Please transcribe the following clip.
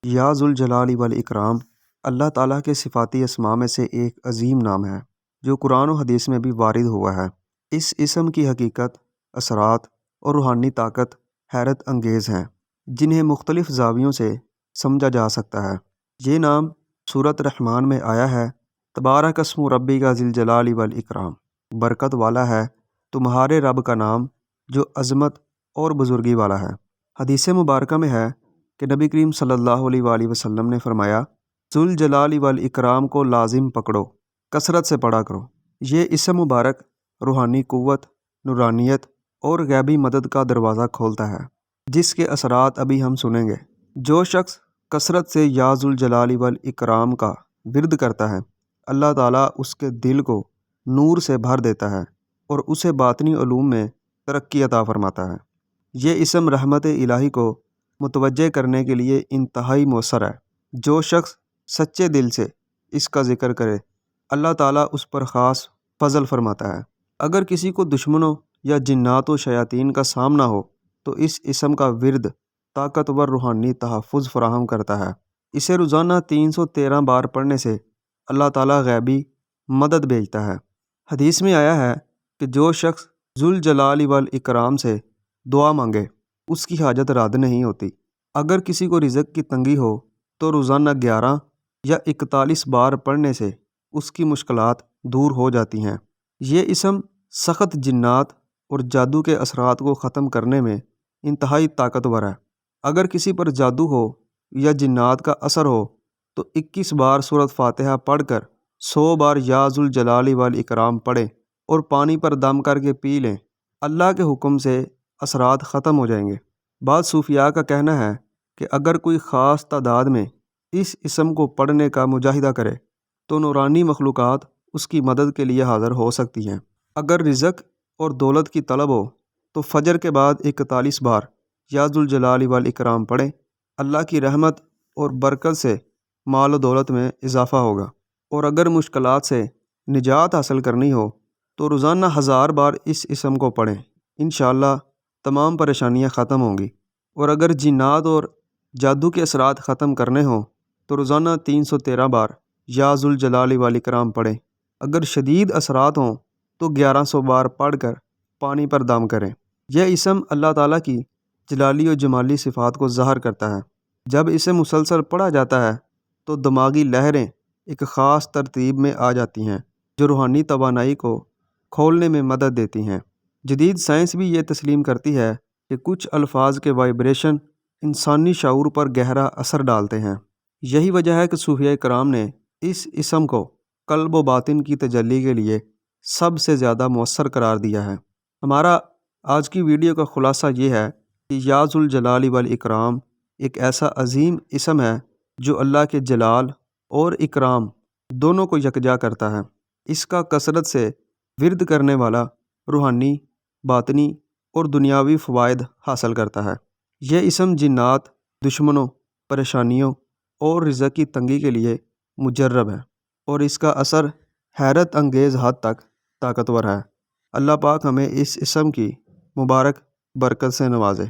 یا ذوالجلال والاکرام اللہ تعالیٰ کے صفاتی اسماء میں سے ایک عظیم نام ہے جو قرآن و حدیث میں بھی وارد ہوا ہے۔ اس اسم کی حقیقت، اثرات اور روحانی طاقت حیرت انگیز ہیں جنہیں مختلف زاویوں سے سمجھا جا سکتا ہے۔ یہ نام سورۃ رحمان میں آیا ہے، تبارک اسم ربک ذی الجلال والاکرام، برکت والا ہے تمہارے رب کا نام جو عظمت اور بزرگی والا ہے۔ حدیث مبارکہ میں ہے کہ نبی کریم صلی اللہ علیہ وآلہ وسلم نے فرمایا، ذوالجلال والاکرام کو لازم پکڑو، کثرت سے پڑھا کرو۔ یہ اسم مبارک روحانی قوت، نورانیت اور غیبی مدد کا دروازہ کھولتا ہے، جس کے اثرات ابھی ہم سنیں گے۔ جو شخص کثرت سے یا ذوالجلال والاکرام کا ورد کرتا ہے، اللہ تعالیٰ اس کے دل کو نور سے بھر دیتا ہے اور اسے باطنی علوم میں ترقی عطا فرماتا ہے۔ یہ اسم رحمت الہی کو متوجہ کرنے کے لیے انتہائی مؤثر ہے۔ جو شخص سچے دل سے اس کا ذکر کرے، اللہ تعالیٰ اس پر خاص فضل فرماتا ہے۔ اگر کسی کو دشمنوں یا جنات و شیاطین کا سامنا ہو تو اس اسم کا ورد طاقتور روحانی تحفظ فراہم کرتا ہے۔ اسے روزانہ 313 بار پڑھنے سے اللہ تعالیٰ غیبی مدد بھیجتا ہے۔ حدیث میں آیا ہے کہ جو شخص ذوالجلال والاکرام سے دعا مانگے اس کی حاجت رد نہیں ہوتی۔ اگر کسی کو رزق کی تنگی ہو تو روزانہ 11 یا 41 بار پڑھنے سے اس کی مشکلات دور ہو جاتی ہیں۔ یہ اسم سخت جنات اور جادو کے اثرات کو ختم کرنے میں انتہائی طاقتور ہے۔ اگر کسی پر جادو ہو یا جنات کا اثر ہو تو 21 بار سورۃ فاتحہ پڑھ کر 100 بار یا ذوالجلال والاکرام پڑھیں اور پانی پر دم کر کے پی لیں۔ اللہ کے حکم سے اثرات ختم ہو جائیں گے۔ بعض صوفیاء کا کہنا ہے کہ اگر کوئی خاص تعداد میں اس اسم کو پڑھنے کا مجاہدہ کرے تو نورانی مخلوقات اس کی مدد کے لیے حاضر ہو سکتی ہیں۔ اگر رزق اور دولت کی طلب ہو تو فجر کے بعد 41 بار یا ذوالجلال والاکرام پڑھیں۔ اللہ کی رحمت اور برکت سے مال و دولت میں اضافہ ہوگا۔ اور اگر مشکلات سے نجات حاصل کرنی ہو تو روزانہ 1000 بار اس اسم کو پڑھیں، انشاءاللہ تمام پریشانیاں ختم ہوں گی۔ اور اگر جنات اور جادو کے اثرات ختم کرنے ہوں تو روزانہ 313 بار یا ذوالجلال والاکرام پڑھیں۔ اگر شدید اثرات ہوں تو 1100 بار پڑھ کر پانی پر دم کریں۔ یہ اسم اللہ تعالیٰ کی جلالی و جمالی صفات کو ظاہر کرتا ہے۔ جب اسے مسلسل پڑھا جاتا ہے تو دماغی لہریں ایک خاص ترتیب میں آ جاتی ہیں جو روحانی توانائی کو کھولنے میں مدد دیتی ہیں۔ جدید سائنس بھی یہ تسلیم کرتی ہے کہ کچھ الفاظ کے وائبریشن انسانی شعور پر گہرا اثر ڈالتے ہیں۔ یہی وجہ ہے کہ صوفیاء کرام نے اس اسم کو قلب و باطن کی تجلی کے لیے سب سے زیادہ مؤثر قرار دیا ہے۔ ہمارا آج کی ویڈیو کا خلاصہ یہ ہے کہ یا ذوالجلال والاکرام ایک ایسا عظیم اسم ہے جو اللہ کے جلال اور اکرام دونوں کو یکجا کرتا ہے۔ اس کا کثرت سے ورد کرنے والا روحانی، باطنی اور دنیاوی فوائد حاصل کرتا ہے۔ یہ اسم جنات، دشمنوں، پریشانیوں اور رزق کی تنگی کے لیے مجرب ہے اور اس کا اثر حیرت انگیز حد تک طاقتور ہے۔ اللہ پاک ہمیں اس اسم کی مبارک برکت سے نوازے۔